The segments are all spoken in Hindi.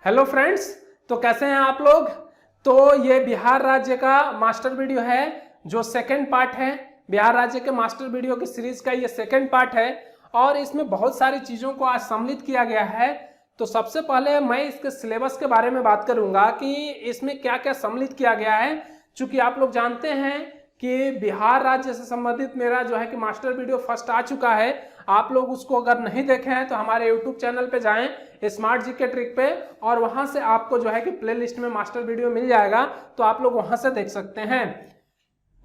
हेलो फ्रेंड्स, तो कैसे हैं आप लोग। तो ये बिहार राज्य का मास्टर वीडियो है जो सेकंड पार्ट है। बिहार राज्य के मास्टर वीडियो की सीरीज का ये सेकंड पार्ट है और इसमें बहुत सारी चीज़ों को आज सम्मिलित किया गया है। तो सबसे पहले मैं इसके सिलेबस के बारे में बात करूंगा कि इसमें क्या क्या सम्मिलित किया गया है। चूंकि आप लोग जानते हैं कि बिहार राज्य से संबंधित मेरा जो है कि मास्टर वीडियो फर्स्ट आ चुका है। आप लोग उसको अगर नहीं देखे हैं तो हमारे यूट्यूब चैनल पे जाएं स्मार्ट जीके ट्रिक पे, और वहां से आपको जो है कि प्लेलिस्ट में मास्टर वीडियो मिल जाएगा, तो आप लोग वहां से देख सकते हैं।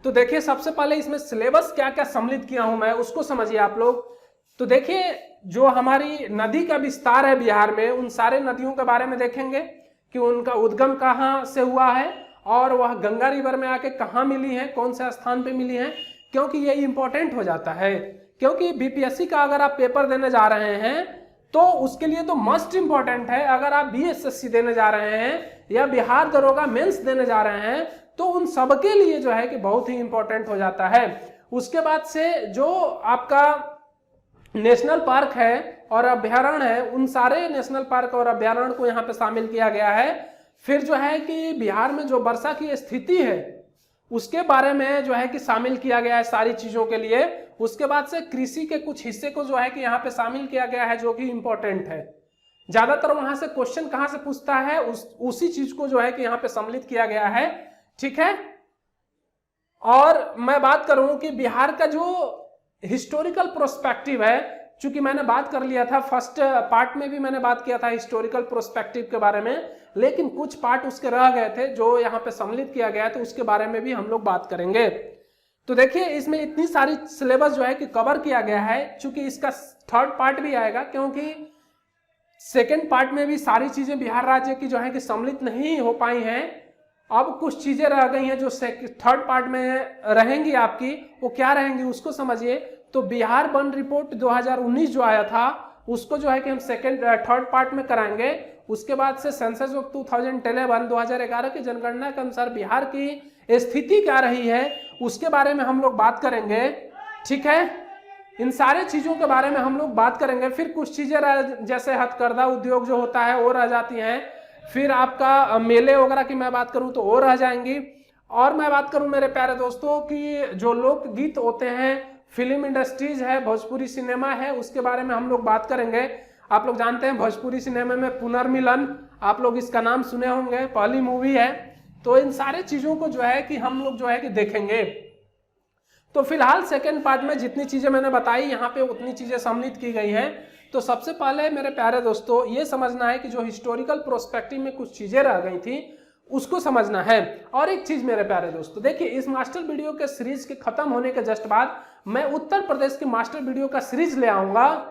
तो देखिए, सबसे पहले इसमें सिलेबस क्या क्या सम्मिलित किया हूं मैं उसको समझिए आप लोग। तो देखिए, जो हमारी नदी का विस्तार है बिहार में, उन सारे नदियों के बारे में देखेंगे कि उनका उद्गम कहाँ से हुआ है और वह गंगा रिवर में आके कहाँ मिली है, कौन से स्थान पे मिली है, क्योंकि ये इंपॉर्टेंट हो जाता है। क्योंकि बीपीएससी का अगर आप पेपर देने जा रहे हैं तो उसके लिए तो मस्ट इंपॉर्टेंट है। अगर आप बीएसएससी देने जा रहे हैं या बिहार दरोगा मेंस देने जा रहे हैं तो उन सबके लिए जो है कि बहुत ही इंपॉर्टेंट हो जाता है। उसके बाद से जो आपका नेशनल पार्क है और अभ्यारण्य है, उन सारे नेशनल पार्क और अभ्यारण्य को यहाँ पे शामिल किया गया है। फिर जो है कि बिहार में जो वर्षा की स्थिति है उसके बारे में जो है कि शामिल किया गया है सारी चीजों के लिए। उसके बाद से कृषि के कुछ हिस्से को जो है कि यहाँ पे शामिल किया गया है जो कि इंपॉर्टेंट है। ज्यादातर वहां से क्वेश्चन कहाँ से पूछता है उसी चीज को जो है कि यहाँ पे सम्मिलित किया गया है। ठीक है। और मैं बात करूं कि बिहार का जो हिस्टोरिकल प्रोस्पेक्टिव है, चूंकि मैंने बात कर लिया था फर्स्ट पार्ट में भी, मैंने बात किया था हिस्टोरिकल प्रोस्पेक्टिव के बारे में, लेकिन कुछ पार्ट उसके रह गए थे जो यहाँ पे सम्मिलित किया गया है, तो उसके बारे में भी हम लोग बात करेंगे। तो देखिए, इसमें इतनी सारी सिलेबस जो है कि कवर किया गया है। चूंकि इसका थर्ड पार्ट भी आएगा, क्योंकि सेकेंड पार्ट में भी सारी चीजें बिहार राज्य की जो है कि सम्मिलित नहीं हो पाई हैं। अब कुछ चीजें रह गई हैं जो थर्ड पार्ट में रहेंगी आपकी, वो क्या रहेंगी उसको समझिए। तो बिहार वन रिपोर्ट 2019 जो आया था उसको जो है कि हम थर्ड पार्ट में कराएंगे। उसके बाद से सेंसस ऑफ 2011 की जनगणना के अनुसार बिहार की स्थिति क्या रही है उसके बारे में हम लोग बात करेंगे। ठीक है, इन सारे चीजों के बारे में हम लोग बात करेंगे। फिर कुछ चीजें जैसे हथकरघा उद्योग जो होता है वो रह जाती हैं। फिर आपका मेले वगैरह की मैं बात करूं तो वो रह जाएंगी। और मैं बात करूं मेरे प्यारे दोस्तों की जो लोकगीत होते हैं, फिल्म इंडस्ट्रीज है, भोजपुरी सिनेमा है, उसके बारे में हम लोग बात करेंगे। आप लोग जानते हैं भोजपुरी सिनेमा में पुनर्मिलन, आप लोग इसका नाम सुने होंगे, पहली मूवी है। तो इन सारे चीजों को जो है कि हम लोग जो है कि देखेंगे। तो फिलहाल सेकेंड पार्ट में जितनी चीजें मैंने बताई यहाँ पे उतनी चीजें सम्मिलित की गई हैं। तो सबसे पहले मेरे प्यारे दोस्तों ये समझना है कि जो हिस्टोरिकल प्रोस्पेक्टिव में कुछ चीजें रह गई थी उसको समझना है। और एक चीज मेरे प्यारे दोस्तों, देखिए, इस मास्टर वीडियो के सीरीज के खत्म होने के जस्ट बाद मैं उत्तर प्रदेश के मास्टर वीडियो का सीरीज ले आऊंगा।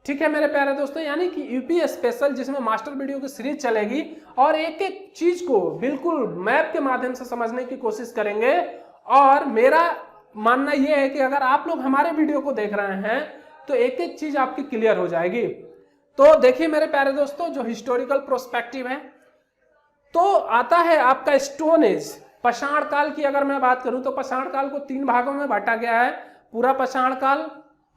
ठीक है मेरे प्यारे दोस्तों, यानी कि यूपी स्पेशल, जिसमें मास्टर वीडियो की सीरीज चलेगी और एक एक चीज को बिल्कुल मैप के माध्यम से समझने की कोशिश करेंगे। और मेरा मानना यह है कि अगर आप लोग हमारे वीडियो को देख रहे हैं तो एक एक चीज आपकी क्लियर हो जाएगी। तो देखिए मेरे प्यारे दोस्तों, जो हिस्टोरिकल प्रोस्पेक्टिव है तो आता है आपका स्टोन एज, पाषाण काल की अगर मैं बात करूं तो पाषाण काल को 3 भागों में बांटा गया है। पूरा पाषाण काल,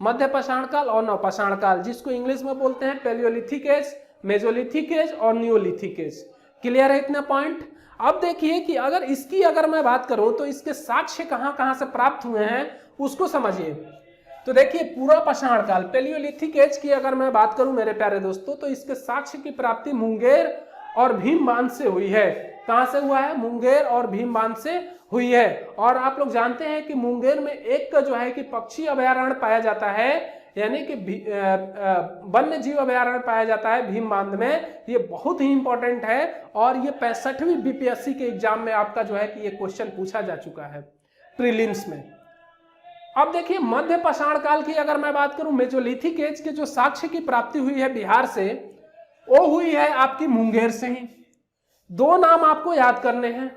मध्य पाषाण काल और नवपाषाण काल, जिसको इंग्लिश में बोलते हैं पैलियोलिथिक एज, मेसोलिथिक एज और नियोलिथिक एज। क्लियर है इतना पॉइंट। अब देखिए कि अगर मैं बात करूं तो इसके साक्ष्य कहां से प्राप्त हुए हैं उसको समझिए। तो देखिए, पूरा पाषाण काल, पैलियोलिथिक एज की अगर मैं बात करूं मेरे प्यारे दोस्तों, तो इसके साक्ष्य की प्राप्ति मुंगेर और भीम बांध से हुई है। कहां से हुआ है? मुंगेर और भीम बांध से हुई है। और आप लोग जानते हैं कि मुंगेर में एक जो है कि पक्षी अभयारण्य पाया जाता है, यानी कि वन्य जीव अभयारण्य पाया जाता है भीम बांध में। ये बहुत ही इंपॉर्टेंट है और ये 65वीं बीपीएससी के एग्जाम में आपका जो है कि ये क्वेश्चन पूछा जा चुका है प्रीलिम्स में। अब देखिए, मध्य पाषाण काल की अगर मैं बात करूं, मेसोलिथिक एज के जो साक्ष्य की प्राप्ति हुई है बिहार से, वो हुई है आपकी मुंगेर से ही। 2 नाम आपको याद करने हैं,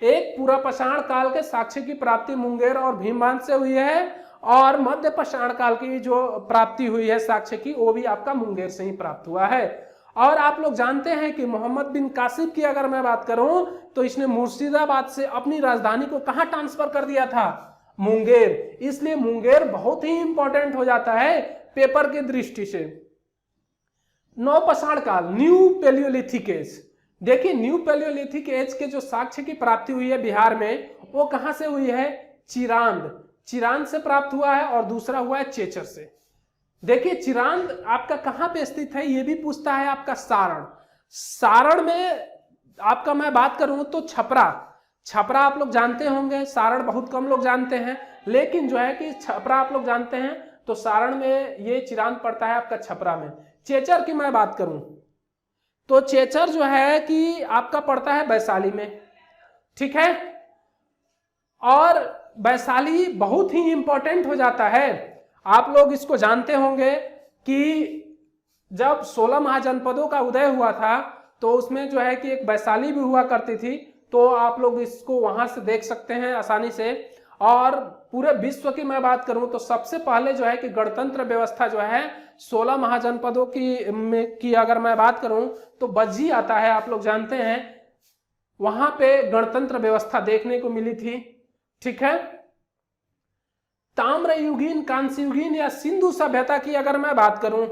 एक पूरा पाषाण काल के साक्ष्य की प्राप्ति मुंगेर और भीम बांध से हुई है, और मध्य पाषाण काल की जो प्राप्ति हुई है साक्ष्य की, वो भी आपका मुंगेर से ही प्राप्त हुआ है। और आप लोग जानते हैं कि मोहम्मद बिन कासिम की अगर मैं बात करूं तो इसने मुर्शिदाबाद से अपनी राजधानी को कहां ट्रांसफर कर दिया था? मुंगेर। इसलिए मुंगेर बहुत ही इंपॉर्टेंट हो जाता है पेपर की दृष्टि से। नवपाषाण काल, न्यू पैलियोलिथिक एज। देखिए न्यू पैलियोलिथिक एज के जो साक्ष्य की प्राप्ति हुई है बिहार में, वो कहां से हुई है? चिरांद से प्राप्त हुआ है, और दूसरा हुआ है चेचर से। देखिए चिरांद आपका कहां पे स्थित है, ये भी पूछता है आपका सारण में आपका मैं बात करूं तो छपरा आप लोग जानते होंगे, सारण बहुत कम लोग जानते हैं, लेकिन जो है कि छपरा आप लोग जानते हैं, तो सारण में ये चिरांद पड़ता है आपका छपरा में। चेचर की मैं बात करूं तो चेचर जो है कि आपका पड़ता है वैशाली में, ठीक है। और वैशाली बहुत ही इंपॉर्टेंट हो जाता है। आप लोग इसको जानते होंगे कि जब 16 महाजनपदों का उदय हुआ था तो उसमें जो है कि एक वैशाली भी हुआ करती थी, तो आप लोग इसको वहां से देख सकते हैं आसानी से। और पूरे विश्व की मैं बात करूं तो सबसे पहले जो है कि गणतंत्र व्यवस्था जो है 16 महाजनपदों की अगर मैं बात करूं तो बज्जी आता है, आप लोग जानते हैं, वहां पे गणतंत्र व्यवस्था देखने को मिली थी, ठीक है। ताम्रयुगीन, कांस्ययुगीन या सिंधु सभ्यता की अगर मैं बात करूं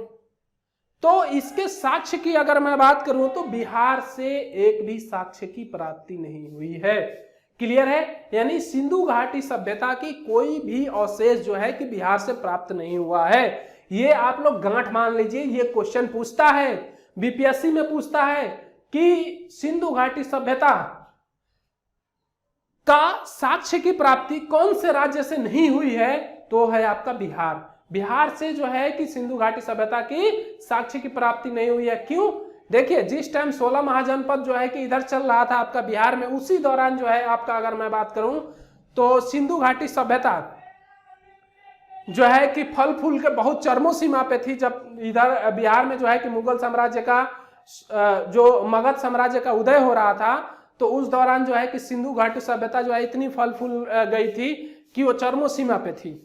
तो इसके साक्ष्य की अगर मैं बात करूं तो बिहार से एक भी साक्ष्य की प्राप्ति नहीं हुई है। क्लियर है? यानी सिंधु घाटी सभ्यता की कोई भी अवशेष जो है कि बिहार से प्राप्त नहीं हुआ है। ये आप लोग गांठ मान लीजिए, ये क्वेश्चन पूछता है, बीपीएससी में पूछता है कि सिंधु घाटी सभ्यता का साक्ष्य की प्राप्ति कौन से राज्य से नहीं हुई है, तो है आपका बिहार से जो है कि सिंधु घाटी सभ्यता की साक्ष्य की प्राप्ति नहीं हुई है। क्यों? देखिए जिस टाइम 16 महाजनपद जो है कि इधर चल रहा था आपका बिहार में, उसी दौरान जो है आपका अगर मैं बात करूं तो सिंधु घाटी सभ्यता जो है कि फल फूल के बहुत चरमो सीमा पे थी। जब इधर बिहार में जो है कि मुगल साम्राज्य का जो मगध साम्राज्य का उदय हो रहा था, तो उस दौरान जो है कि सिंधु घाटी सभ्यता जो है इतनी फल फूल गई थी कि वो चरमो सीमा पे थी।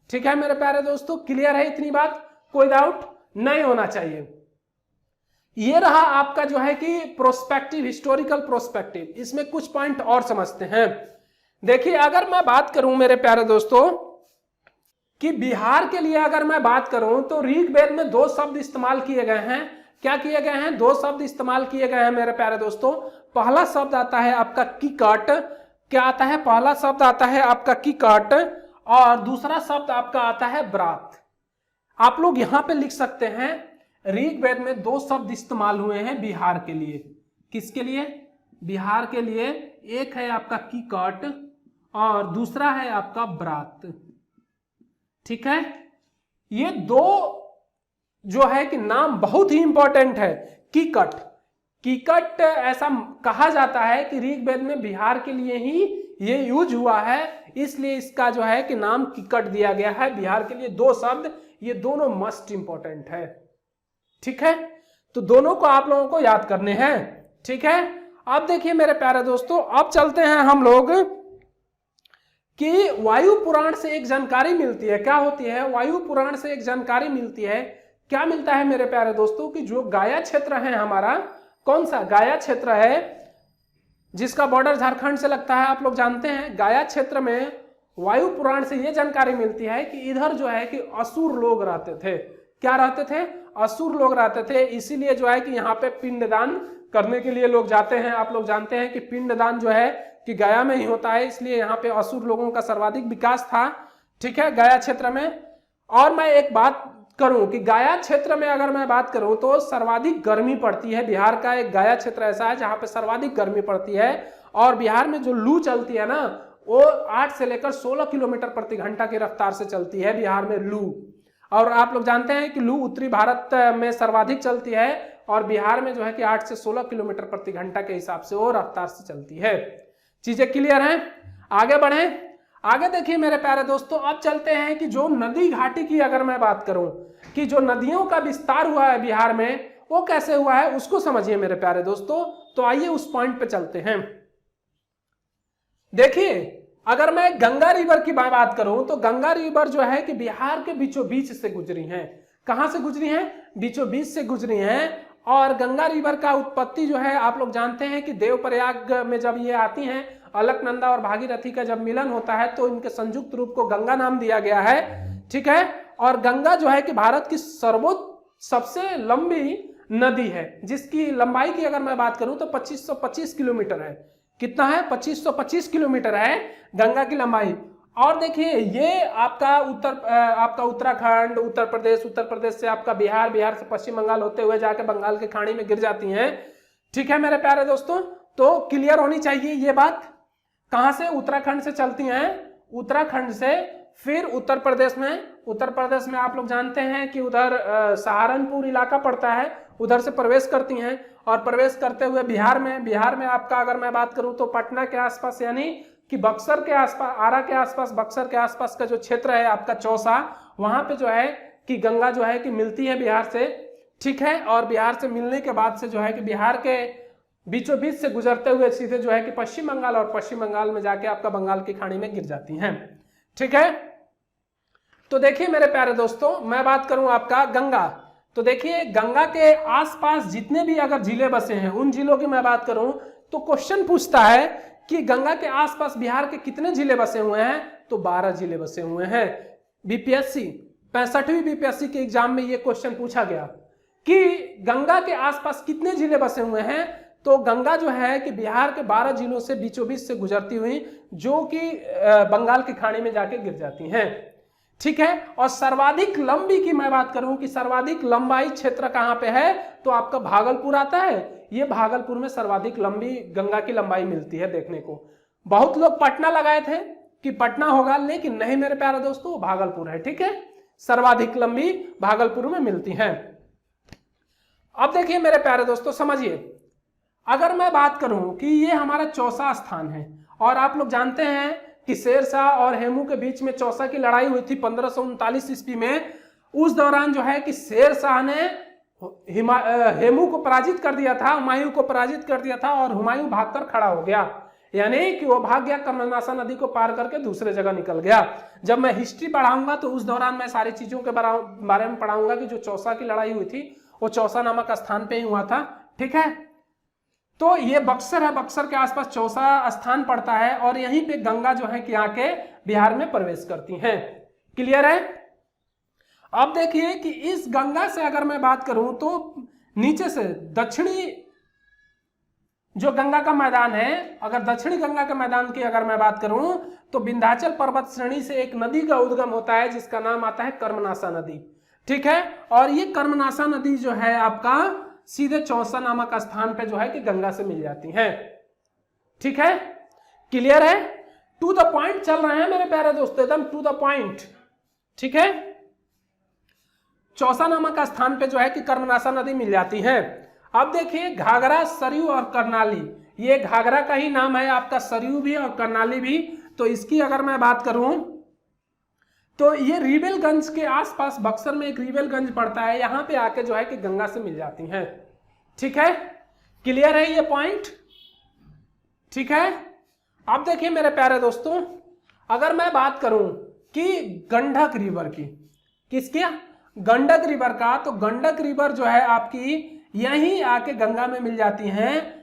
ठीक है मेरे प्यारे दोस्तों, क्लियर है इतनी बात? कोई डाउट नहीं होना चाहिए। ये रहा आपका जो है कि प्रोस्पेक्टिव, हिस्टोरिकल प्रोस्पेक्टिव। इसमें कुछ पॉइंट और समझते हैं। देखिए अगर मैं बात करूं मेरे प्यारे दोस्तों कि बिहार के लिए अगर मैं बात करूं तो ऋग्वेद में 2 शब्द इस्तेमाल किए गए हैं। क्या किए गए हैं? 2 शब्द इस्तेमाल किए गए हैं मेरे प्यारे दोस्तों। पहला शब्द आता है आपका किकट। क्या आता है? पहला शब्द आता है आपका किकट, और दूसरा शब्द आपका आता है ब्रात। आप लोग यहां पे लिख सकते हैं ऋग्वेद में 2 शब्द इस्तेमाल हुए हैं बिहार के लिए। किसके लिए? बिहार के लिए। एक है आपका किकट और दूसरा है आपका ब्रात। ठीक है, ये 2 जो है कि नाम बहुत ही इंपॉर्टेंट है। किकट ऐसा कहा जाता है कि ऋग्वेद में बिहार के लिए ही ये यूज हुआ है, इसलिए इसका जो है कि नाम किकट दिया गया है बिहार के लिए। 2 शब्द, ये दोनों मस्ट इंपॉर्टेंट है। ठीक है, तो दोनों को आप लोगों को याद करने हैं। ठीक है, अब देखिए मेरे प्यारे दोस्तों, अब चलते हैं हम लोग कि वायु पुराण से एक जानकारी मिलती है। क्या होती है? वायु पुराण से एक जानकारी मिलती है। क्या मिलता है मेरे प्यारे दोस्तों कि जो गाया क्षेत्र है हमारा, कौन सा गाया क्षेत्र है जिसका बॉर्डर झारखंड से लगता है, आप लोग जानते हैं। गाया क्षेत्र में वायु पुराण से यह जानकारी मिलती है कि इधर जो है कि असुर लोग रहते थे। क्या रहते थे? असुर लोग रहते थे। इसीलिए जो है कि यहाँ पे पिंडदान करने के लिए लोग जाते हैं। आप लोग जानते हैं कि पिंडदान जो है कि गया में ही होता है, इसलिए यहाँ पे असुर लोगों का सर्वाधिक विकास था। ठीक है, गया क्षेत्र में। और मैं एक बात करूं कि गया क्षेत्र में अगर मैं बात करूं तो सर्वाधिक गर्मी पड़ती है। बिहार का एक गया क्षेत्र ऐसा है जहां पे सर्वाधिक गर्मी पड़ती है, और बिहार में जो लू चलती है ना, वो 8 से लेकर 16 किलोमीटर प्रति घंटा की रफ्तार से चलती है बिहार में लू। और आप लोग जानते हैं कि लू उत्तरी भारत में सर्वाधिक चलती है, और बिहार में जो है कि 8 से 16 किलोमीटर प्रति घंटा के हिसाब से वो रफ्तार से चलती है। चीजें क्लियर हैं? आगे बढ़े। आगे देखिए मेरे प्यारे दोस्तों, अब चलते हैं कि जो नदी घाटी की अगर मैं बात करूं कि जो नदियों का विस्तार हुआ है बिहार में, वो कैसे हुआ है उसको समझिए मेरे प्यारे दोस्तों। तो आइए उस पॉइंट पे चलते हैं। देखिए अगर मैं गंगा रिवर की बात करूं तो गंगा रिवर जो है कि बिहार के बीचों बीच से गुजरी हैं। कहां से गुजरी हैं? बीचों बीच से गुजरी हैं। और गंगा रिवर का उत्पत्ति जो है आप लोग जानते हैं कि देवप्रयाग में जब ये आती हैं, अलकनंदा और भागीरथी का जब मिलन होता है तो इनके संयुक्त रूप को गंगा नाम दिया गया है। ठीक है, और गंगा जो है कि भारत की सबसे लंबी नदी है, जिसकी लंबाई की अगर मैं बात करूं तो 2525 किलोमीटर है। कितना है? 2525 किलोमीटर है गंगा की लंबाई। और देखिए ये आपका उत्तराखंड, उत्तर प्रदेश से आपका बिहार, बिहार से पश्चिम बंगाल होते हुए जाके बंगाल की खाड़ी में गिर जाती हैं। ठीक है मेरे प्यारे दोस्तों, तो क्लियर होनी चाहिए ये बात। कहां से? उत्तराखंड से चलती हैं, उत्तराखंड से फिर उत्तर प्रदेश में आप लोग जानते हैं कि उधर सहारनपुर इलाका पड़ता है, उधर से प्रवेश करती हैं और प्रवेश करते हुए बिहार में आपका अगर मैं बात करूं तो पटना के आसपास यानी कि बक्सर के आसपास, आरा के आसपास, बक्सर के आसपास का जो क्षेत्र है आपका चौसा, वहां पे जो है कि गंगा जो है कि मिलती है बिहार से। ठीक है, और बिहार से मिलने के बाद से जो है कि बिहार के बीचों बीच से गुजरते हुए सीधे जो है कि पश्चिम बंगाल, और पश्चिम बंगाल में जाके आपका बंगाल की खाड़ी में गिर जाती हैं। ठीक है, तो देखिए मेरे प्यारे दोस्तों, मैं बात करूं आपका गंगा, तो देखिए गंगा के आसपास जितने भी अगर जिले बसे हैं उन जिलों की मैं बात करूं तो क्वेश्चन पूछता है कि गंगा के आसपास बिहार के कितने जिले बसे हुए हैं, तो 12 जिले बसे हुए हैं। बीपीएससी 65वीं बीपीएससी के एग्जाम में यह क्वेश्चन पूछा गया कि गंगा के आसपास कितने जिले बसे हुए हैं, तो गंगा जो है कि बिहार के 12 जिलों से बीचों बीच से गुजरती हुई जो कि बंगाल की खाड़ी में जाके गिर जाती हैं। ठीक है, और सर्वाधिक लंबी की मैं बात करूं कि सर्वाधिक लंबाई क्षेत्र कहां पे है, तो आपका भागलपुर आता है। ये भागलपुर में सर्वाधिक लंबी गंगा की लंबाई मिलती है देखने को। बहुत लोग पटना लगाए थे कि पटना होगा, लेकिन नहीं मेरे प्यारे दोस्तों, भागलपुर है। ठीक है, सर्वाधिक लंबी भागलपुर में मिलती है। अब देखिए मेरे प्यारे दोस्तों, समझिए, अगर मैं बात करूं कि ये हमारा चौसा स्थान है, और आप लोग जानते हैं कि शेरशाह और हेमू के बीच में चौसा की लड़ाई हुई थी 1539 ईस्वी में। उस दौरान जो है कि शेरशाह ने हेमू को पराजित कर दिया था, हुमायूं को पराजित कर दिया था, और हुमायूं भागकर खड़ा हो गया, यानी कि वो भाग गया, कर्मनासा नदी को पार करके दूसरे जगह निकल गया। जब मैं हिस्ट्री पढ़ाऊंगा तो उस दौरान मैं सारी चीजों के बारे में पढ़ाऊंगा कि जो चौसा की लड़ाई हुई थी वो चौसा नामक स्थान पे ही हुआ था। ठीक है, तो ये बक्सर है, बक्सर के आसपास चौसा स्थान पड़ता है, और यहीं पे गंगा जो है कि आके बिहार में प्रवेश करती हैं। क्लियर है? अब देखिए कि इस गंगा से अगर मैं बात करूं तो नीचे से दक्षिणी जो गंगा का मैदान है, अगर दक्षिणी गंगा के मैदान की अगर मैं बात करूं तो विंध्याचल पर्वत श्रेणी से एक नदी का उद्गम होता है जिसका नाम आता है कर्मनासा नदी। ठीक है, और ये कर्मनासा नदी जो है आपका सीधे चौसा नामक स्थान पे जो है कि गंगा से मिल जाती हैं। ठीक है, क्लियर है? टू द पॉइंट चल रहे हैं मेरे प्यारे दोस्तों, एकदम टू द पॉइंट। ठीक है, चौसा नामक स्थान पे जो है कि कर्मनासा नदी मिल जाती है। अब देखिए घाघरा, सरयू और करनाली, ये घाघरा का ही नाम है आपका, सरयू भी और करनाली भी। तो इसकी अगर मैं बात करूं तो ये रिवेलगंज के आसपास, बक्सर में एक रिवेलगंज पड़ता है, यहां पे आके जो है कि गंगा से मिल जाती हैं। ठीक है, क्लियर है ये पॉइंट? ठीक है, अब देखिए मेरे प्यारे दोस्तों, अगर मैं बात करूं कि गंडक रिवर की, किसकी? गंडक रिवर का, तो गंडक रिवर जो है आपकी यहीं आके गंगा में मिल जाती हैं।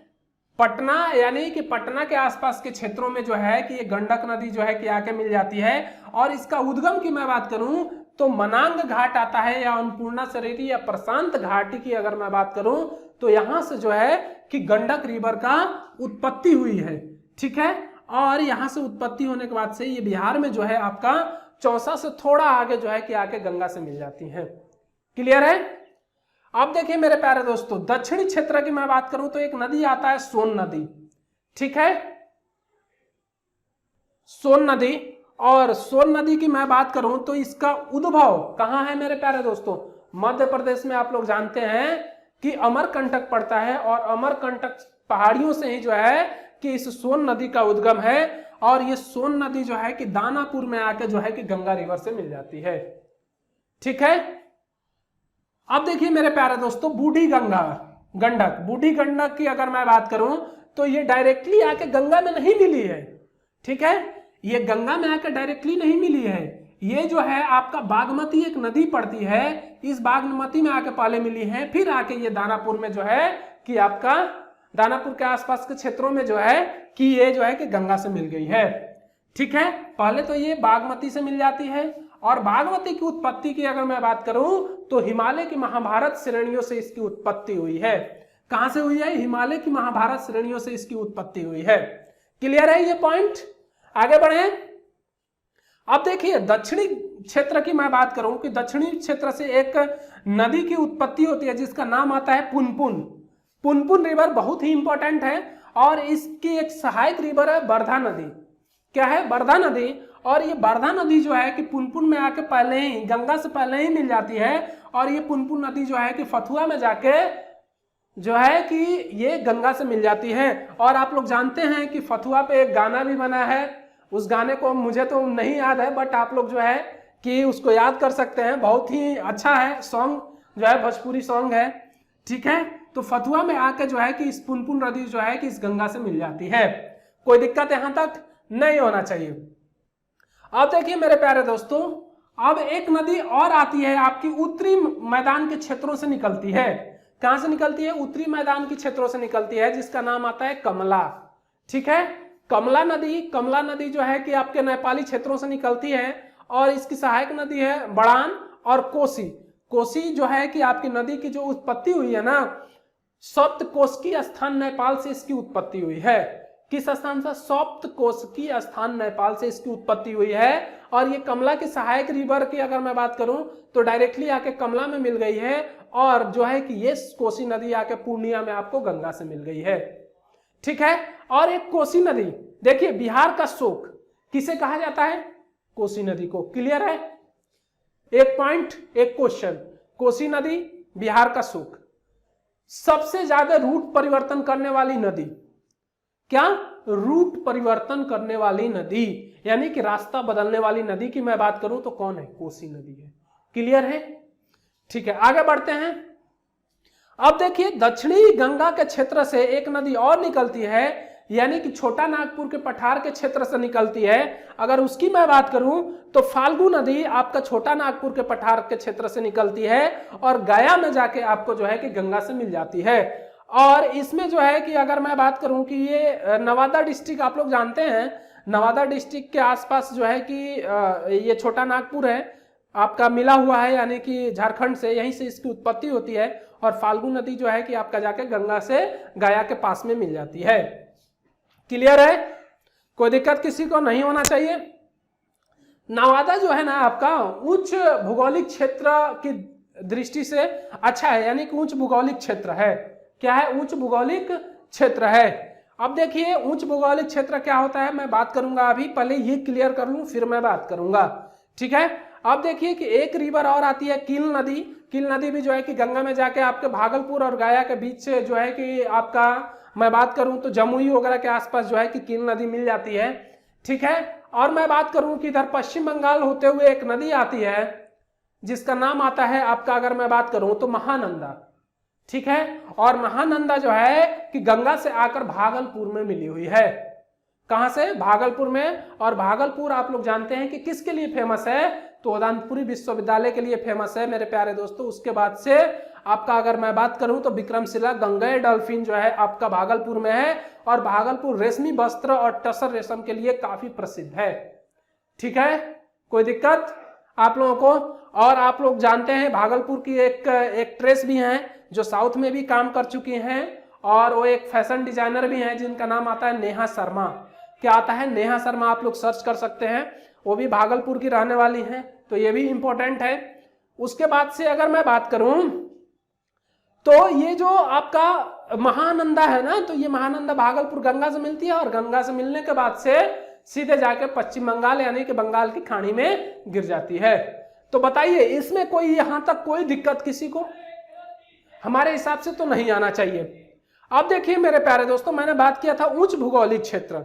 पटना, यानी कि पटना के आसपास के क्षेत्रों में जो है कि ये गंडक नदी जो है कि आके मिल जाती है। और इसका उद्गम की मैं बात करूं तो मनांग घाट आता है, या अन्नपूर्णा सरेरी या प्रशांत घाटी की अगर मैं बात करूं तो यहां से जो है कि गंडक रिवर का उत्पत्ति हुई है। ठीक है, और यहां से उत्पत्ति होने के बाद से ये बिहार में जो है आपका चौसा से थोड़ा आगे जो है कि आके गंगा से मिल जाती है। क्लियर है? अब देखिए मेरे प्यारे दोस्तों, दक्षिणी क्षेत्र की मैं बात करूं तो एक नदी आता है सोन नदी। ठीक है, सोन नदी, और सोन नदी की मैं बात करूं तो इसका उद्भव कहां है मेरे प्यारे दोस्तों? मध्य प्रदेश में। आप लोग जानते हैं कि अमरकंटक पड़ता है, और अमरकंटक पहाड़ियों से ही जो है कि इस सोन नदी का उद्गम है। और ये सोन नदी जो है कि दानापुर में आके जो है कि गंगा रिवर से मिल जाती है। ठीक है, अब देखिए मेरे प्यारे दोस्तों, बूढ़ी गंगा, गंडक, बूढ़ी गंडक की अगर मैं बात करूं तो ये डायरेक्टली आके गंगा में नहीं मिली है। ठीक है, ये गंगा में आके डायरेक्टली नहीं मिली है, ये जो है आपका बागमती एक नदी पड़ती है, इस बागमती में आके पहले मिली है, फिर आके ये दानापुर में जो है कि आपका दानापुर के आसपास के क्षेत्रों में जो है कि ये जो है कि गंगा से मिल गई है। ठीक है, पहले तो ये बागमती से मिल जाती है, और बागमती की उत्पत्ति की अगर मैं बात करूं तो हिमालय की महाभारत श्रेणियों से इसकी उत्पत्ति हुई है। कहां से हुई है? हिमालय की महाभारत श्रेणियों से इसकी उत्पत्ति हुई है। क्लियर है ये पॉइंट? आगे बढ़े। अब देखिए दक्षिणी क्षेत्र की मैं बात करूं कि दक्षिणी क्षेत्र से एक नदी की उत्पत्ति होती है जिसका नाम आता है पुनपुन। पुनपुन रिवर बहुत ही इंपॉर्टेंट है और इसकी एक सहायक रिवर है वर्धा नदी। क्या है? वर्धा नदी। और ये वर्धा नदी जो है कि पुनपुन में आके पहले ही, गंगा से पहले ही मिल जाती है। और ये पुनपुन नदी जो है कि फतुहा में जाके जो है कि ये गंगा से मिल जाती है। और आप लोग जानते हैं कि फतुहा पे एक गाना भी बना है। उस गाने को मुझे तो नहीं याद है, बट आप लोग जो है कि उसको याद कर सकते हैं। बहुत ही अच्छा है सॉन्ग, जो है भोजपुरी सॉन्ग है। ठीक है, तो फतुहा में आके जो है कि इस पुनपुन नदी जो है कि इस गंगा से मिल जाती है। कोई दिक्कत यहां तक नहीं होना चाहिए। अब देखिए मेरे प्यारे दोस्तों, अब एक नदी और आती है आपकी उत्तरी मैदान के क्षेत्रों से निकलती है। कहां से निकलती है? उत्तरी मैदान के क्षेत्रों से निकलती है, जिसका नाम आता है कमला। ठीक है, कमला नदी। कमला नदी जो है कि आपके नेपाली क्षेत्रों से निकलती है और इसकी सहायक नदी है बड़ान और कोसी। कोसी जो है कि आपकी नदी की जो उत्पत्ति हुई है ना, सप्तकोशी स्थान नेपाल से इसकी उत्पत्ति हुई है। किस स्थान से? सप्तकोशी स्थान नेपाल से इसकी उत्पत्ति हुई है। और ये कमला की सहायक रिवर की अगर मैं बात करूं तो डायरेक्टली आके कमला में मिल गई है और जो है कि ये कोसी नदी आके पूर्णिया में आपको गंगा से मिल गई है। ठीक है, और एक कोसी नदी, देखिए बिहार का शोक किसे कहा जाता है? कोसी नदी को। क्लियर है? एक पॉइंट, एक क्वेश्चन। कोसी नदी, बिहार का शोक। सबसे ज्यादा रूट परिवर्तन करने वाली नदी क्या? रूट परिवर्तन करने वाली नदी, यानी कि रास्ता बदलने वाली नदी की मैं बात करूं तो कौन है? कोसी नदी है। क्लियर है? ठीक है, आगे बढ़ते हैं। अब देखिए दक्षिणी गंगा के क्षेत्र से एक नदी और निकलती है, यानी कि छोटा नागपुर के पठार के क्षेत्र से निकलती है। अगर उसकी मैं बात करूं तो फाल्गु नदी आपका छोटा नागपुर के पठार के क्षेत्र से निकलती है और गया में जाके आपको जो है कि गंगा से मिल जाती है। और इसमें जो है कि अगर मैं बात करूं कि ये नवादा डिस्ट्रिक्ट आप लोग जानते हैं, नवादा डिस्ट्रिक्ट के आसपास जो है कि ये छोटा नागपुर है आपका मिला हुआ है, यानी कि झारखंड से, यहीं से इसकी उत्पत्ति होती है। और फाल्गु नदी जो है कि आपका जाके गंगा से गया के पास में मिल जाती है। क्लियर है? कोई दिक्कत किसी को नहीं होना चाहिए। नवादा जो है ना आपका उच्च भौगोलिक क्षेत्र की दृष्टि से अच्छा है, यानी कि उच्च भौगोलिक क्षेत्र है। क्या है? उच्च भौगोलिक क्षेत्र है। अब देखिए उच्च भौगोलिक क्षेत्र क्या होता है मैं बात करूंगा, अभी पहले ये क्लियर कर लूं फिर मैं बात करूंगा। ठीक है, अब देखिए कि एक रिवर और आती है कील नदी। कील नदी भी जो है कि गंगा में जाके आपके भागलपुर और गया के बीच से जो है कि आपका मैं बात करूं तो जमुई वगैरह के आसपास जो है कि कील नदी मिल जाती है। ठीक है, और मैं बात करूं कि इधर पश्चिम बंगाल होते हुए एक नदी आती है जिसका नाम आता है आपका, अगर मैं बात करूं तो महानंदा। ठीक है, और महानंदा जो है कि गंगा से आकर भागलपुर में मिली हुई है। कहां से? भागलपुर में। और भागलपुर आप लोग जानते हैं कि किसके लिए फेमस है? तो उदयपुरी विश्वविद्यालय के लिए फेमस है मेरे प्यारे दोस्तों। उसके बाद से आपका अगर मैं बात करूं तो विक्रमशिला गंगेय डॉल्फिन जो है आपका भागलपुर में है। और भागलपुर रेशमी वस्त्र और टसर रेशम के लिए काफी प्रसिद्ध है। ठीक है, कोई दिक्कत आप लोगों को? और आप लोग जानते हैं भागलपुर की एक एक्ट्रेस भी हैं जो साउथ में भी काम कर चुकी हैं, और वो एक फैशन डिजाइनर भी हैं जिनका नाम आता है नेहा शर्मा। क्या आता है? नेहा शर्मा। आप लोग सर्च कर सकते हैं, वो भी भागलपुर की रहने वाली हैं, तो ये भी इंपॉर्टेंट है। उसके बाद से अगर मैं बात करूं तो ये जो आपका महानंदा है ना, तो ये महानंदा भागलपुर गंगा से मिलती है और गंगा से मिलने के बाद से सीधे जाके पश्चिम बंगाल यानी कि बंगाल की खाड़ी में गिर जाती है। तो बताइए इसमें कोई यहां तक कोई दिक्कत किसी को? हमारे हिसाब से तो नहीं आना चाहिए। अब देखिए मेरे प्यारे दोस्तों, मैंने बात किया था उच्च भौगोलिक क्षेत्र।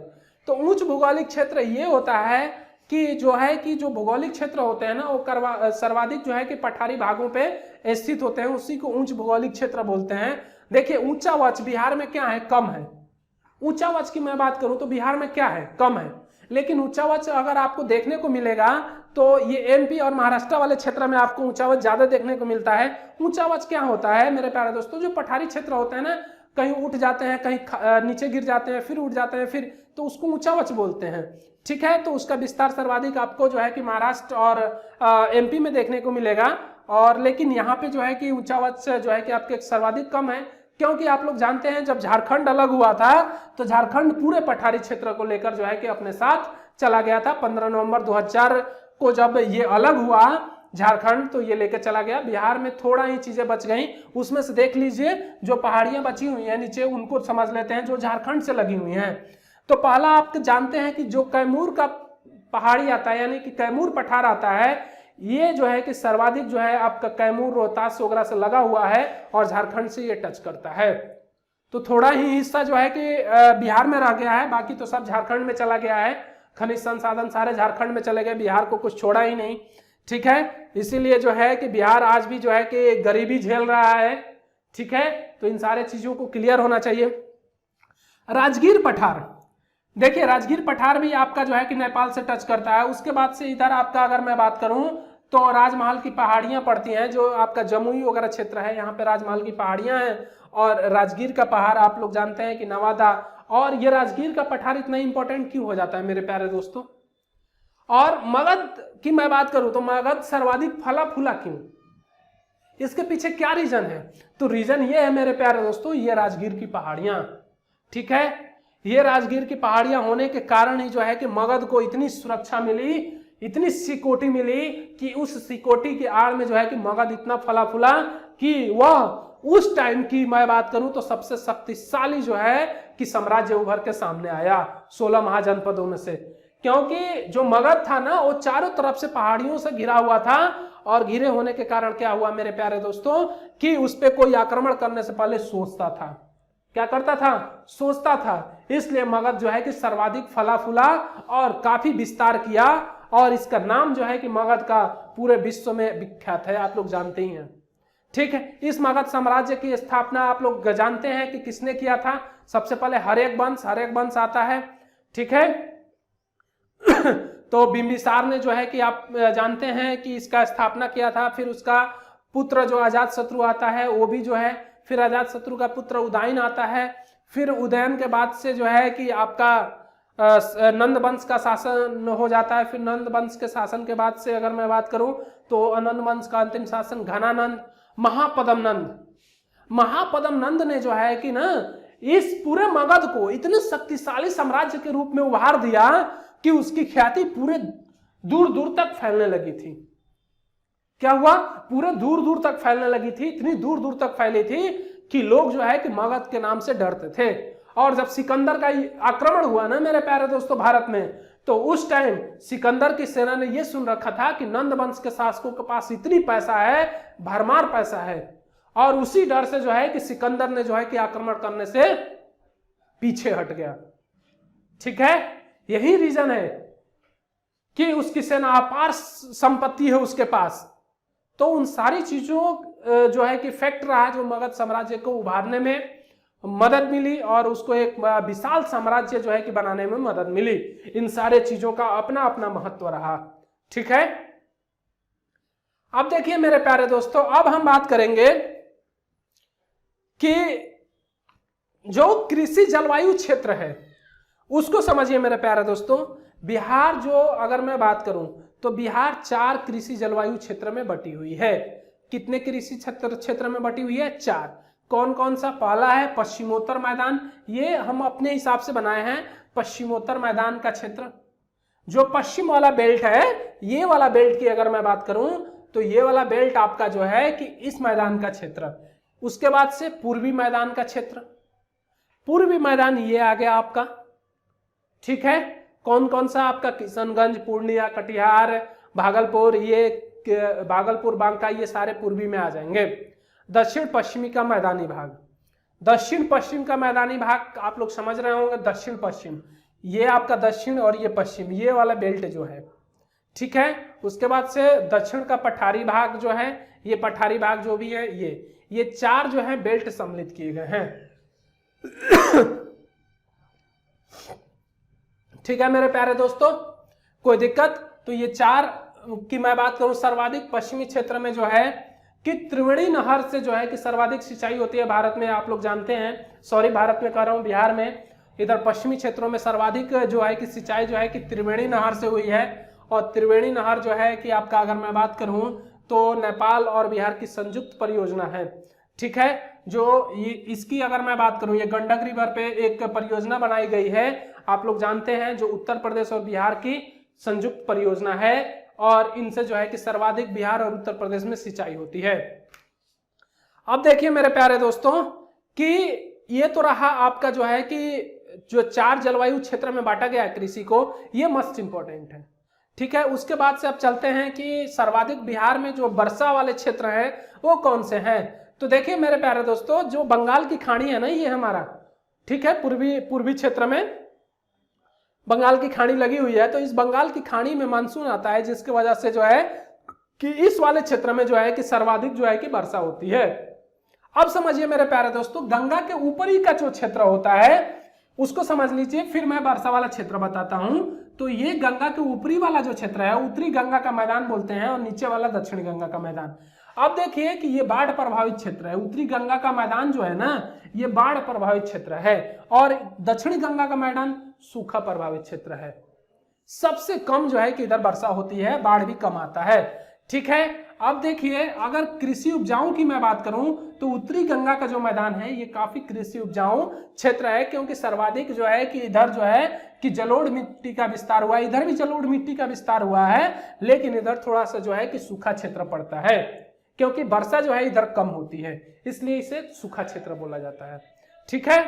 तो उच्च भौगोलिक क्षेत्र ये होता है कि जो है कि जो भौगोलिक क्षेत्र होते हैं ना वो सर्वाधिक जो है कि पठारी भागों पे स्थित होते हैं, उसी को उच्च भौगोलिक क्षेत्र बोलते हैं। देखिए ऊंचा वच बिहार में क्या है? कम है। ऊंचा वच की मैं बात करूं तो बिहार में क्या है? कम है। लेकिन ऊंचा वच अगर आपको देखने को मिलेगा तो ये एमपी और महाराष्ट्र वाले क्षेत्र में आपको ऊंचा वच ज्यादा देखने को मिलता है। ऊंचा वच क्या होता है मेरे प्यारे दोस्तों? जो पठारी क्षेत्र होते हैं ना, कहीं उठ जाते हैं, कहीं नीचे गिर जाते हैं, फिर उठ जाते हैं, फिर, तो उसको ऊंचावच बोलते हैं। ठीक है, तो उसका विस्तार सर्वाधिक आपको जो है कि महाराष्ट्र और एमपी में देखने को मिलेगा। और लेकिन यहाँ पे जो है कि ऊंचावच जो है कि आपके सर्वाधिक कम है, क्योंकि आप लोग जानते हैं जब झारखंड अलग हुआ था तो झारखंड पूरे पठारी क्षेत्र को लेकर जो है कि अपने साथ चला गया था। 15 नवंबर 2000 को जब ये अलग हुआ झारखंड, तो ये लेकर चला गया। बिहार में थोड़ा ही चीजें बच गई, उसमें से देख लीजिए जो पहाड़ियां बची हुई हैं नीचे, उनको समझ लेते हैं जो झारखंड से लगी हुई हैं। तो पहला आप जानते हैं कि जो कैमूर का पहाड़ी आता है, यानी कि कैमूर पठार आता है, ये जो है कि सर्वाधिक जो है आपका कैमूर, रोहतास वगैरह से लगा हुआ है और झारखंड से ये टच करता है। तो थोड़ा ही हिस्सा जो है कि बिहार में रह गया है, बाकी तो सब झारखंड में चला गया है। खनिज संसाधन सारे झारखंड में चले गए, बिहार को कुछ छोड़ा ही नहीं। ठीक है, इसीलिए जो है कि बिहार आज भी जो है कि गरीबी झेल रहा है। ठीक है, तो इन सारे चीजों को क्लियर होना चाहिए। राजगीर पठार, देखिए राजगीर पठार भी आपका जो है कि नेपाल से टच करता है। उसके बाद से इधर आपका अगर मैं बात करूं तो राजमहल की पहाड़ियां पड़ती हैं, जो आपका जमुई वगैरह क्षेत्र है, यहाँ पे राजमहल की पहाड़ियां हैं। और राजगीर का पहाड़ आप लोग जानते हैं कि नवादा। और ये राजगीर का पठार इतना इंपॉर्टेंट क्यों हो जाता है मेरे प्यारे दोस्तों? और मगध की मैं बात करूं तो मगध सर्वाधिक फला फूला क्यों? इसके पीछे क्या रीजन है? तो रीजन ये है मेरे प्यारे दोस्तों, ये राजगीर की पहाड़ियां। ठीक है, ये राजगीर की पहाड़ियां होने के कारण ही जो है कि मगध को इतनी सुरक्षा मिली, इतनी सिकोटी मिली कि उस सिकोटी की आड़ में जो है कि मगध इतना फला फूला कि वह उस टाइम की मैं बात करूं तो सबसे शक्तिशाली जो है कि साम्राज्य उभर के सामने आया 16 महाजनपदों में से। क्योंकि जो मगध था ना, वो चारों तरफ से पहाड़ियों से घिरा हुआ था, और घिरे होने के कारण क्या हुआ मेरे प्यारे दोस्तों कि उस पर कोई आक्रमण करने से पहले सोचता था। क्या करता था? सोचता था। इसलिए मगध जो है कि सर्वाधिक फला फूला और काफी विस्तार किया, और इसका नाम जो है कि मगध का पूरे विश्व में विख्यात है, आप लोग जानते ही हैं। ठीक है, इस मगध साम्राज्य की स्थापना आप लोग जानते हैं कि किसने किया था? सबसे पहले हर्यक वंश आता है। ठीक है तो बिंबिसार ने जो है कि आप जानते हैं कि इसका स्थापना किया था। फिर उसका पुत्र जो अजातशत्रु आता है वो भी जो है, फिर अजातशत्रु का पुत्र उदयन आता है। फिर उदयन के बाद से जो है कि आपका नंद वंश का शासन हो जाता है। फिर नंद वंश के शासन के बाद से अगर मैं बात करूं तो अनंत वंश का अंतिम शासन घनानंद, महापद्म नंद ने जो है कि ना इस पूरे मगध को इतने शक्तिशाली साम्राज्य के रूप में उभार दिया कि उसकी ख्याति पूरे दूर दूर तक फैलने लगी थी। क्या हुआ? पूरे दूर दूर तक फैलने लगी थी, इतनी दूर दूर तक फैली थी कि लोग जो है कि मगध के नाम से डरते थे। और जब सिकंदर का आक्रमण हुआ ना मेरे प्यारे दोस्तों भारत में, तो उस टाइम सिकंदर की सेना ने यह सुन रखा था कि नंद वंश के शासकों के पास इतनी पैसा है, भरमार पैसा है, और उसी डर से जो है कि सिकंदर ने जो है कि आक्रमण करने से पीछे हट गया। ठीक है, यही रीजन है कि उसकी सेना अपार संपत्ति है उसके पास। तो उन सारी चीजों जो है कि फैक्ट रहा जो मगध साम्राज्य को उभारने में मदद मिली, और उसको एक विशाल साम्राज्य जो है कि बनाने में मदद मिली। इन सारे चीजों का अपना अपना महत्व रहा। ठीक है, अब देखिए मेरे प्यारे दोस्तों, अब हम बात करेंगे कि जो कृषि जलवायु क्षेत्र है उसको समझिए मेरे प्यारे दोस्तों। बिहार जो अगर मैं बात करूं तो बिहार 4 कृषि जलवायु क्षेत्र में बटी हुई है। कितने कृषि क्षेत्र में बटी हुई है? 4। कौन कौन सा? पहला है पश्चिमोत्तर मैदान, ये हम अपने हिसाब से बनाए हैं। पश्चिमोत्तर मैदान का क्षेत्र, जो पश्चिम वाला बेल्ट है, ये वाला बेल्ट की अगर मैं बात करूं तो ये वाला बेल्ट आपका जो है कि इस मैदान का क्षेत्र। उसके बाद से पूर्वी मैदान का क्षेत्र, पूर्वी मैदान ये आ गया आपका। ठीक है, कौन कौन सा? आपका किशनगंज, पूर्णिया, कटिहार, भागलपुर, ये भागलपुर, बांका, ये सारे पूर्वी में आ जाएंगे। दक्षिण पश्चिमी का मैदानी भाग, दक्षिण पश्चिम का मैदानी भाग आप लोग समझ रहे होंगे। दक्षिण पश्चिम, ये आपका दक्षिण और ये पश्चिम, ये वाला बेल्ट जो है। ठीक है, उसके बाद से दक्षिण का पठारी भाग जो है, ये पठारी भाग जो भी है, ये 4 जो है बेल्ट सम्मिलित किए गए हैं। ठीक है मेरे प्यारे दोस्तों, कोई दिक्कत? तो ये 4 की मैं बात करूं, सर्वाधिक पश्चिमी क्षेत्र में जो है कि त्रिवेणी नहर से जो है कि सर्वाधिक सिंचाई होती है भारत में, आप लोग जानते हैं। सॉरी, भारत में कह रहा हूँ, बिहार में, इधर पश्चिमी क्षेत्रों में सर्वाधिक जो है कि सिंचाई जो है कि त्रिवेणी नहर से हुई है। और त्रिवेणी नहर जो है कि आपका अगर मैं बात करूं तो नेपाल और बिहार की संयुक्त परियोजना है, ठीक है। जो इसकी अगर मैं बात करूं, ये गंडक रिवर पे एक परियोजना बनाई गई है, आप लोग जानते हैं, जो उत्तर प्रदेश और बिहार की संयुक्त परियोजना है। और इनसे जो है कि सर्वाधिक बिहार और उत्तर प्रदेश में सिंचाई होती है। अब देखिए मेरे प्यारे दोस्तों कि ये तो रहा आपका जो है कि जो 4 जलवायु क्षेत्र में बांटा गया है कृषि को, ये मोस्ट इंपॉर्टेंट है, ठीक है। उसके बाद से अब चलते हैं कि सर्वाधिक बिहार में जो वर्षा वाले क्षेत्र हैं वो कौन से हैं। तो देखिए मेरे प्यारे दोस्तों, जो बंगाल की खाड़ी है ना, ये हमारा, ठीक है, पूर्वी क्षेत्र में बंगाल की खाड़ी लगी हुई है। तो इस बंगाल की खाड़ी में मानसून आता है, जिसकी वजह से जो है कि इस वाले क्षेत्र में जो है कि सर्वाधिक जो है कि वर्षा होती है। अब समझिए मेरे प्यारे दोस्तों, गंगा के ऊपरी का जो क्षेत्र होता है उसको समझ लीजिए, फिर मैं वर्षा वाला क्षेत्र बताता हूं। तो ये गंगा के ऊपरी वाला जो क्षेत्र है, उत्तरी गंगा का मैदान बोलते हैं, और नीचे वाला दक्षिणी गंगा का मैदान। अब देखिए कि ये बाढ़ प्रभावित क्षेत्र है। उत्तरी गंगा का मैदान जो है ना, ये बाढ़ प्रभावित क्षेत्र है, और दक्षिणी गंगा का मैदान सूखा प्रभावित क्षेत्र है। सबसे कम जो है कि इधर वर्षा होती है, बाढ़ भी कम आता है, ठीक है। अब देखिए, अगर कृषि उपजाऊ की मैं बात करूं तो उत्तरी गंगा का जो मैदान है ये काफी कृषि उपजाऊ क्षेत्र है, क्योंकि सर्वाधिक जो है कि इधर जो है कि जलोढ़ मिट्टी का विस्तार हुआ है। इधर भी जलोढ़ मिट्टी का विस्तार हुआ है, लेकिन इधर थोड़ा सा जो है कि सूखा क्षेत्र पड़ता है, क्योंकि वर्षा जो है इधर कम होती है, इसलिए इसे सूखा क्षेत्र बोला जाता है, ठीक है।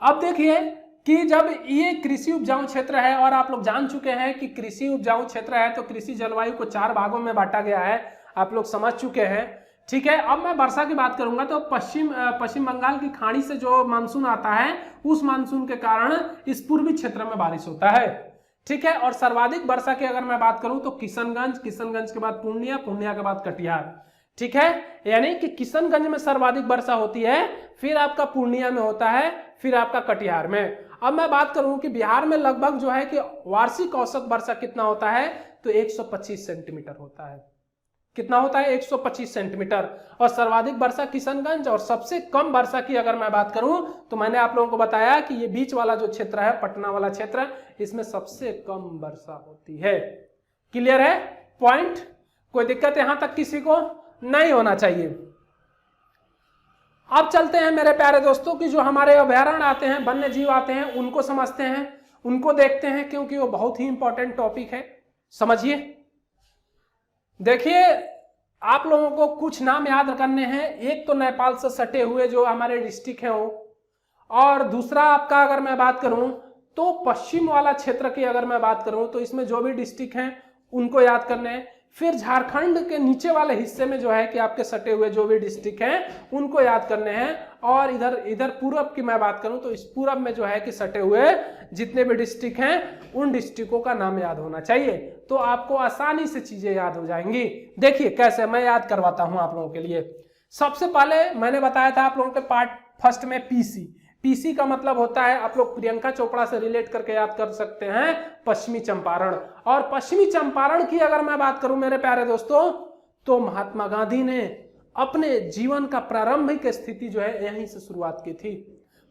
अब देखिए कि जब ये कृषि उपजाऊ क्षेत्र है, और आप लोग जान चुके हैं कि कृषि उपजाऊ क्षेत्र है तो कृषि जलवायु को 4 भागों में बांटा गया है, आप लोग समझ चुके हैं, ठीक है। अब मैं वर्षा की बात करूंगा तो पश्चिम बंगाल की खाड़ी से जो मानसून आता है, उस मानसून के कारण इस पूर्वी क्षेत्र में बारिश होता है, ठीक है। और सर्वाधिक वर्षा की अगर मैं बात करूं तो किशनगंज के बाद पूर्णिया के बाद कटिहार, ठीक है। यानी कि किशनगंज में सर्वाधिक वर्षा होती है, फिर आपका पूर्णिया में होता है, फिर आपका कटिहार में। अब मैं बात करूं कि बिहार में लगभग जो है कि वार्षिक औसत वर्षा कितना होता है, तो 125 सेंटीमीटर होता है। कितना होता है? 125 सेंटीमीटर। और सर्वाधिक वर्षा किशनगंज, और सबसे कम वर्षा की अगर मैं बात करूं तो मैंने आप लोगों को बताया कि ये बीच वाला जो क्षेत्र है, पटना वाला क्षेत्र, इसमें सबसे कम वर्षा होती है। क्लियर है पॉइंट? कोई दिक्कत यहां तक किसी को नहीं होना चाहिए। अब चलते हैं मेरे प्यारे दोस्तों कि जो हमारे अभयारण्य आते हैं, वन्य जीव आते हैं, उनको समझते हैं, उनको देखते हैं, क्योंकि वो बहुत ही इंपॉर्टेंट टॉपिक है। समझिए, देखिए आप लोगों को कुछ नाम याद करने हैं। एक तो नेपाल से सटे हुए जो हमारे डिस्ट्रिक्ट हैं वो, और दूसरा आपका अगर मैं बात करूं तो पश्चिम वाला क्षेत्र की अगर मैं बात करूं तो इसमें जो भी डिस्ट्रिक्ट हैं उनको याद करने हैं। फिर झारखंड के नीचे वाले हिस्से में जो है कि आपके सटे हुए जो भी डिस्ट्रिक्ट हैं उनको याद करने हैं। और इधर पूरब की मैं बात करूं तो इस पूरब में जो है कि सटे हुए जितने भी डिस्ट्रिक्ट हैं उन डिस्ट्रिक्टों का नाम याद होना चाहिए, तो आपको आसानी से चीजें याद हो जाएंगी। देखिए कैसे मैं याद करवाता हूं आप लोगों के लिए। सबसे पहले मैंने बताया था आप लोगों के पार्ट फर्स्ट में पीसी का मतलब होता है, आप लोग प्रियंका चोपड़ा से रिलेट करके याद कर सकते हैं, पश्चिमी चंपारण। और पश्चिमी चंपारण की अगर मैं बात करूं मेरे प्यारे दोस्तों तो महात्मा गांधी ने अपने जीवन का प्रारंभिक स्थिति जो है यहीं से शुरुआत की थी।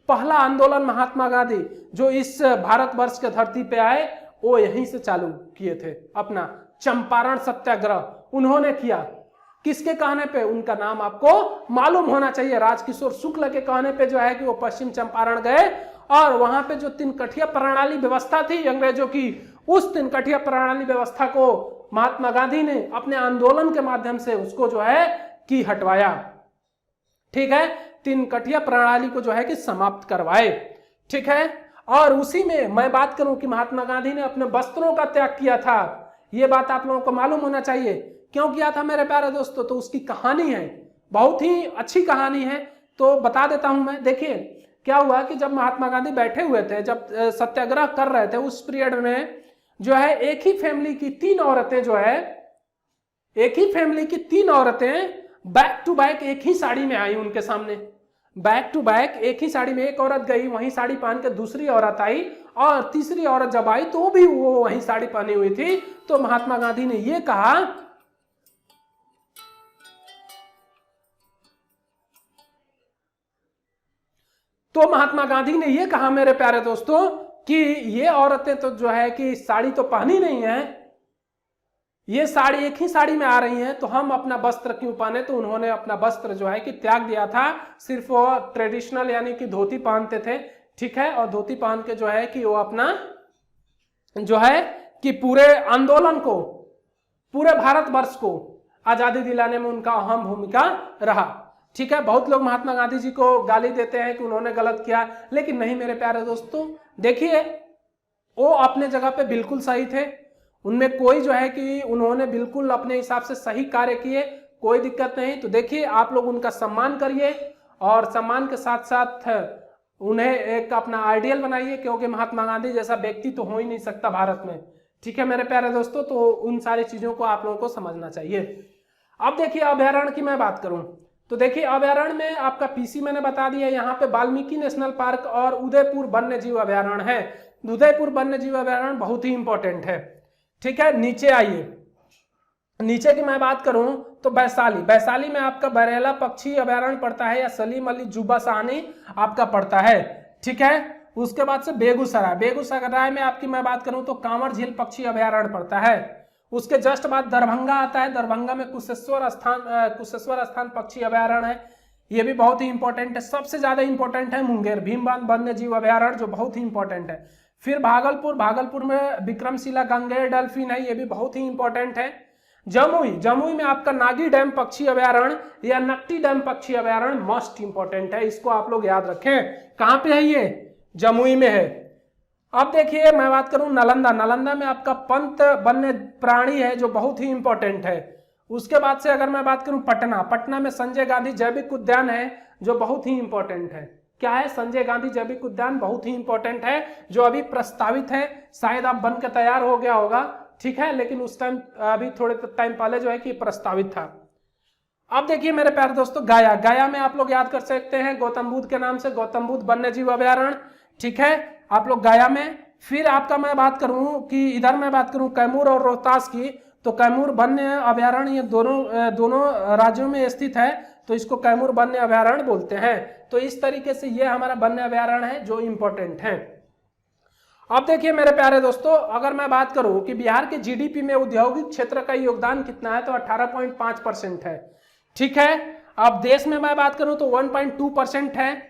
पहला आंदोलन महात्मा गांधी जो इस भारतवर्ष के धरती पे आए वो यहीं से चालू किए थे। अपना चंपारण सत्याग्रह उन्होंने किया। किसके कहने पे? उनका नाम आपको मालूम होना चाहिए। राजकिशोर शुक्ल के कहने पे जो है कि वो पश्चिम चंपारण गए और वहां पे जो 3 कठिया प्रणाली व्यवस्था थी अंग्रेजों की, उस 3 कठिया प्रणाली व्यवस्था को महात्मा गांधी ने अपने आंदोलन के माध्यम से उसको जो है कि हटवाया। ठीक है, 3 कठिया प्रणाली को जो है कि समाप्त करवाए। ठीक है, और उसी में मैं बात करूं कि महात्मा गांधी ने अपने वस्त्रों का त्याग किया था। यह बात आप लोगों को मालूम होना चाहिए। क्यों किया था मेरे प्यारे दोस्तों? तो उसकी कहानी है, बहुत ही अच्छी कहानी है, तो बता देता हूं मैं। देखिए क्या हुआ कि जब महात्मा गांधी बैठे हुए थे, जब सत्याग्रह कर रहे थे, उस पीरियड में जो है एक ही फैमिली की 3 औरतें जो है, एक ही फैमिली की 3 औरतें बैक टू बैक एक ही साड़ी में आई उनके सामने। बैक टू बैक एक ही साड़ी में, एक औरत गई वही साड़ी पहन के, दूसरी औरत आई और तीसरी औरत जब आई तो भी वो वही साड़ी पहनी हुई थी। तो महात्मा गांधी ने ये कहा तो महात्मा गांधी ने ये कहा मेरे प्यारे दोस्तों कि ये औरतें तो जो है कि साड़ी तो पहनी नहीं है, ये साड़ी एक ही साड़ी में आ रही हैं, तो हम अपना वस्त्र क्यों पहने। तो उन्होंने अपना वस्त्र जो है कि त्याग दिया था, सिर्फ वो ट्रेडिशनल यानी कि धोती पहनते थे, ठीक है। और धोती पहन के जो है कि वो अपना जो है कि पूरे आंदोलन को, पूरे भारतवर्ष को आजादी दिलाने में उनका अहम भूमिका रहा, ठीक है। बहुत लोग महात्मा गांधी जी को गाली देते हैं कि उन्होंने गलत किया, लेकिन नहीं मेरे प्यारे दोस्तों, देखिए वो अपने जगह पे बिल्कुल सही थे, उनमें कोई जो है कि उन्होंने बिल्कुल अपने हिसाब से सही कार्य किए, कोई दिक्कत नहीं। तो देखिए आप लोग उनका सम्मान करिए और सम्मान के साथ साथ उन्हें एक अपना आइडियल बनाइए, क्योंकि महात्मा गांधी जैसा व्यक्ति तो हो ही नहीं सकता भारत में, ठीक है मेरे प्यारे दोस्तों। तो उन सारी चीजों को आप लोगों को समझना चाहिए। अब देखिए अभयारण्य की मैं बात करूं तो देखिए अभयारण्य में आपका पीसी मैंने बता दिया, यहाँ पे वाल्मीकि नेशनल पार्क और उदयपुर वन्य जीव अभयारण्य है। उदयपुर वन्य जीव अभयारण्य बहुत ही इंपॉर्टेंट है, ठीक है। नीचे आइए, नीचे की मैं बात करूं तो वैशाली, वैशाली में आपका बरेला पक्षी अभयारण्य पड़ता है, या सलीम अली जुब्बा साहनी आपका पड़ता है, ठीक है। उसके बाद से बेगूसराय, बेगूसराय में आपकी मैं बात करूं तो कांवर झील पक्षी अभयारण्य पड़ता है। उसके जस्ट बाद दरभंगा आता है, दरभंगा में कुशेश्वर स्थान पक्षी अभयारण्य है, ये भी बहुत ही इंपॉर्टेंट है। सबसे ज्यादा इंपॉर्टेंट है मुंगेर भीमबांध वन्य जीव अभयारण्य, जो बहुत ही इंपॉर्टेंट है। फिर भागलपुर, भागलपुर में विक्रमशिला गंगेर डल्फिन है, ये भी बहुत ही इंपॉर्टेंट है। जमुई, जमुई में आपका नागी डैम पक्षी अभयारण्य या नकटी डैम पक्षी अभयारण्य मोस्ट इंपॉर्टेंट है, इसको आप लोग याद रखें। कहां पे है ये? जमुई में है। अब देखिए मैं बात करूं नालंदा, नालंदा में आपका पंत वन्य प्राणी है, जो बहुत ही इंपॉर्टेंट है। उसके बाद से अगर मैं बात करूं पटना, पटना में संजय गांधी जैविक उद्यान है, जो बहुत ही इंपॉर्टेंट है। क्या है? संजय गांधी जैविक उद्यान बहुत ही इंपॉर्टेंट है, जो अभी प्रस्तावित है, शायद अब बन के तैयार हो गया होगा, ठीक है, लेकिन उस टाइम अभी थोड़े टाइम पहले जो है कि प्रस्तावित था। अब देखिए मेरे प्यारे दोस्तों गया, गया में आप लोग याद कर सकते हैं गौतम बुद्ध के नाम से गौतम बुद्ध वन्य जीव अभयारण्य, ठीक है, आप लोग गया में। फिर आपका मैं बात करूं कि इधर मैं बात करूं कैमूर और रोहतास की, तो कैमूर वन्य अभयारण्य ये दोनों राज्यों में स्थित है, तो इसको कैमूर वन्य अभयारण्य बोलते हैं। तो इस तरीके से ये हमारा वन्य अभयारण्य है जो इंपॉर्टेंट है। अब देखिए मेरे प्यारे दोस्तों, अगर मैं बात करूं कि बिहार के जीडीपी में औद्योगिक क्षेत्र का योगदान कितना है, तो 18.5% है, ठीक है। अब देश में मैं बात करूं तो 1.2% है।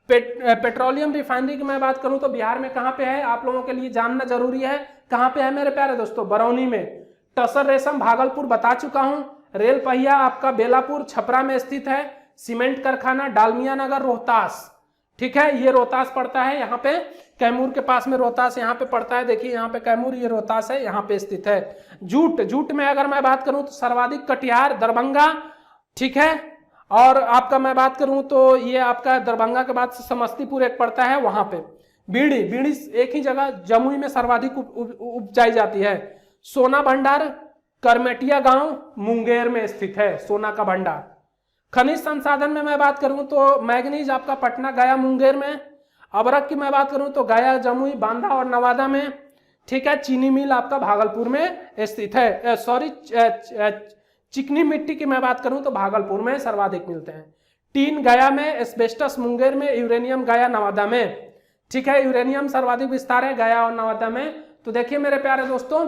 पेट्रोलियम रिफाइनरी की मैं बात करूं तो बिहार में कहां पे है, आप लोगों के लिए जानना जरूरी है। कहां पे है मेरे प्यारे दोस्तों? बरौनी में। टसर रेशम भागलपुर बता चुका हूं। रेल पहिया आपका बेलापुर छपरा में स्थित है। सीमेंट कारखाना डालमिया नगर रोहतास, ठीक है, ये रोहतास पड़ता है, यहाँ पे कैमूर के पास में रोहतास यहाँ पे पड़ता है। देखिए यहाँ पे कैमूर, ये रोहतास है, यहाँ पे स्थित है। जूट, जूट में अगर मैं बात करूं तो सर्वाधिक कटिहार दरभंगा, ठीक है। और आपका मैं बात करूं तो ये आपका दरभंगा के बाद से समस्तीपुर एक पड़ता है, वहां पे। बीड़ी, बीड़ी एक ही जगह जमुई में सर्वाधिक उपजाई जाती है। सोना भंडार करमेटिया गांव मुंगेर में स्थित है, सोना का भंडार। खनिज संसाधन में मैं बात करूं तो मैग्नीज आपका पटना गया मुंगेर में। अबरक की मैं बात करूं तो गया जमुई बांदा और नवादा में, ठीक है। चीनी मिल आपका भागलपुर में स्थित है। चिकनी मिट्टी की मैं बात करूं तो भागलपुर में सर्वाधिक मिलते हैं। टीन गया में, एस्बेस्टस मुंगेर में, यूरेनियम गया नवादा में, ठीक है। यूरेनियम सर्वाधिक विस्तार है गया और नवादा में। तो देखिए मेरे प्यारे दोस्तों,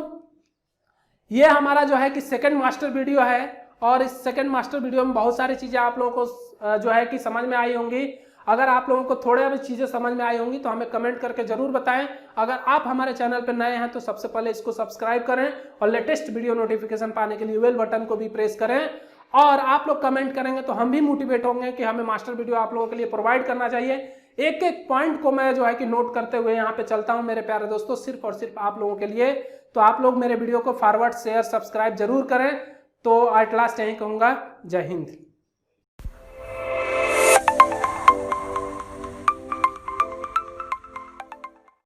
ये हमारा जो है कि सेकंड मास्टर वीडियो है, और इस सेकंड मास्टर वीडियो में बहुत सारी चीजें आप लोगों को जो है कि समझ में आई होंगी। अगर आप लोगों को थोड़े भी चीजें समझ में आई होंगी तो हमें कमेंट करके जरूर बताएं। अगर आप हमारे चैनल पर नए हैं तो सबसे पहले इसको सब्सक्राइब करें और लेटेस्ट वीडियो नोटिफिकेशन पाने के लिए बेल बटन को भी प्रेस करें। और आप लोग कमेंट करेंगे तो हम भी मोटिवेट होंगे कि हमें मास्टर वीडियो आप लोगों के लिए प्रोवाइड करना चाहिए। एक एक पॉइंट को मैं जो है कि नोट करते हुए यहाँ पे चलता हूँ मेरे प्यारे दोस्तों, सिर्फ और सिर्फ आप लोगों के लिए। तो आप लोग मेरे वीडियो को फॉरवर्ड, शेयर, सब्सक्राइब जरूर करें। तो एट लास्ट यही कहूँगा, जय हिंद।